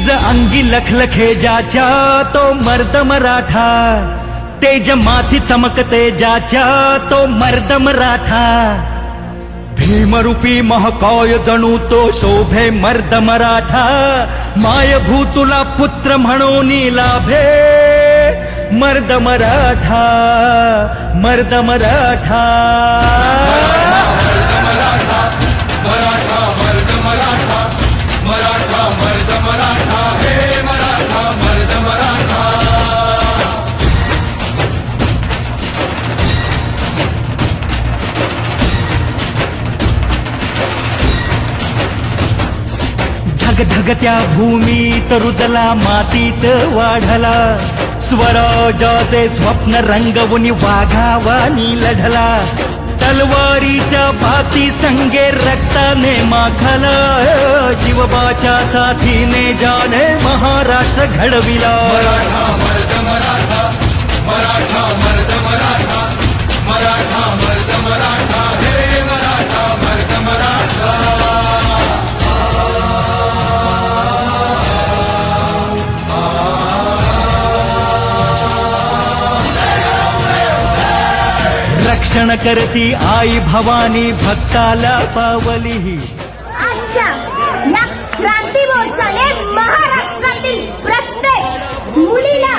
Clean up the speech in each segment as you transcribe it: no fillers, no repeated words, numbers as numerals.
निज अंगी लखलखे ज्याच्या तो मर्द मराठा, तेज माथी चमकते ज्याच्या तो मर्द मराठा, भीमरूपी महाकाय जणू तो शोभे मर्द मराठा, मायभूतुला पुत्र म्हणून लाभे मर्द मराठा, मर्द मराठा, मराठा मराठा मर्द मराठा, मराठा मर्द मराठा, हे मराठा मर्द मराठा. धगधगत्या भूमीत रुजला मातीत वाढला, स्वराजाचे स्वप्न रंगवून वाघावानी लढला, तलवारीच्या भाती संगे रक्ताने माखला, शिवबाच्या साथीने जाने महाराष्ट्र घडविला. मराठा मर्द मराठा, मराठा मर्द मराठा, मराठा मर्द मराठा, हे मराठा मर्द मराठा. रक्षण करती आई भवानी भक्ताला पावली. अच्छा, या क्रांती मोर्चाने महाराष्ट्रातील प्रत्येक मुलीला,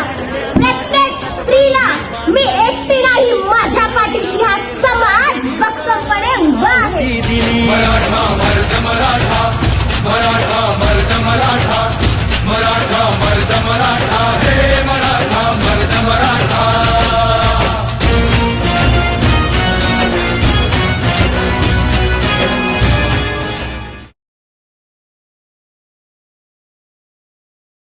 प्रत्येक स्त्रीला मी एकटी नाही, माझ्या पाठीशी हा समाज भक्कमपणे उभा आहे. दिली